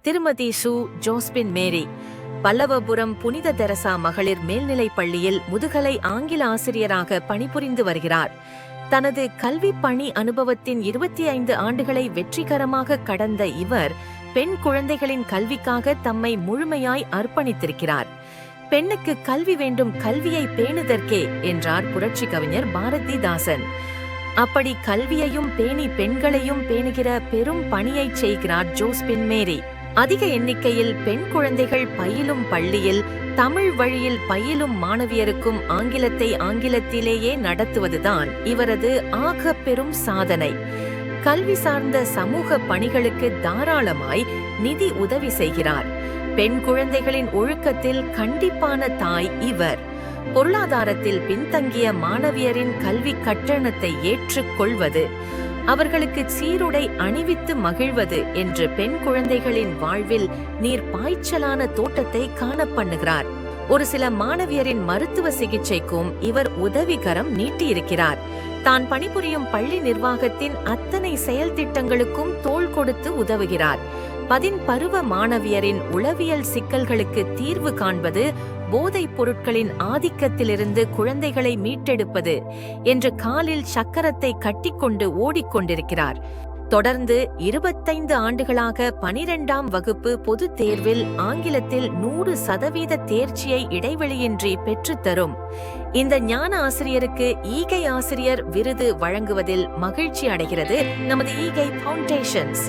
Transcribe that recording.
திருமதி சு ஜோஸ்பின் மேரி பல்லவபுரம் புனித தெரசா மகளிர் மேல்நிலைப் பள்ளியில் முதுகலை ஆங்கில ஆசிரியராக பணிபுரிந்து வருகிறார். தனது கல்வி பணி அனுபவத்தின் 25 ஆண்டுகளை வெற்றிகரமாக கடந்த இவர் பெண் குழந்தைகளின் கல்விக்காக தம்மை முழுமையாய் அர்ப்பணித்திருக்கிறார். பெண்ணுக்கு கல்வி வேண்டும், கல்வியை பேணுதற்கே என்றார் புரட்சி கவிஞர் பாரதிதாசன். அப்படி கல்வியையும் பேணி பெண்களையும் பேணுகிற பெரும் பணியைச் செய்கிறார் ஜோஸ்பின் மேரி. அதிக எண்ணிக்கையில் பெண் குழந்தைகள் பயிலும் பள்ளியில் தமிழ் வழியில் பயிலும் மாணவியருக்கும் ஆங்கிலத்தை ஆங்கிலத்திலேயே நடத்துவதுதான் இவரது ஆக பெரும் சாதனை. கல்வி சார்ந்த சமூக பணிகளுக்கு தாராளமாய் நிதி உதவி செய்கிறார். பெண் குழந்தைகளின் ஒழுக்கத்தில் கண்டிப்பான தாய் இவர். பொருளாதாரத்தில் பின்தங்கிய மாணவியரின் கல்வி கட்டணத்தை ஏற்றுக்கொள்வது, அவர்களுக்கு சீருடை அணிவித்து மகிழ்வது என்று பெண் குழந்தைகளின் வாழ்வில் நீர் பாய்ச்சலான தோட்டத்தை காணப்பண்ணுகிறார். ஒரு சில மாணவியரின் மருத்துவ சிகிச்சைக்கும் இவர் உதவிகரம் நீட்டியிருக்கிறார். தான் பணிபுரியும் பள்ளி நிர்வாகத்தின் அத்தனை செயல் திட்டங்களுக்கும் தோள் கொடுத்து உதவுகிறார். 10 பருவ மாணவியரின் உளவியல் சிக்கல்களுக்கு தீர்வு காண்பது, போதைப் பொருட்களின் ஆதிக்கத்திலிருந்து குழந்தைகளை மீட்டெடுப்பது என்று காலில் சக்கரத்தை கட்டிக்கொண்டு ஓடிக்கொண்டிருக்கிறார். தொடர்ந்து 25 ஆண்டுகளாக 12ஆம் வகுப்பு பொதுத் தேர்வில் ஆங்கிலத்தில் 100% தேர்ச்சியை இடைவெளியின்றி பெற்றுத்தரும் இந்த ஞான ஆசிரியருக்கு ஈகை ஆசிரியர் விருது வழங்குவதில் மகிழ்ச்சி அடைகிறது நமது ஈகை ஃபவுண்டேஷன்ஸ்.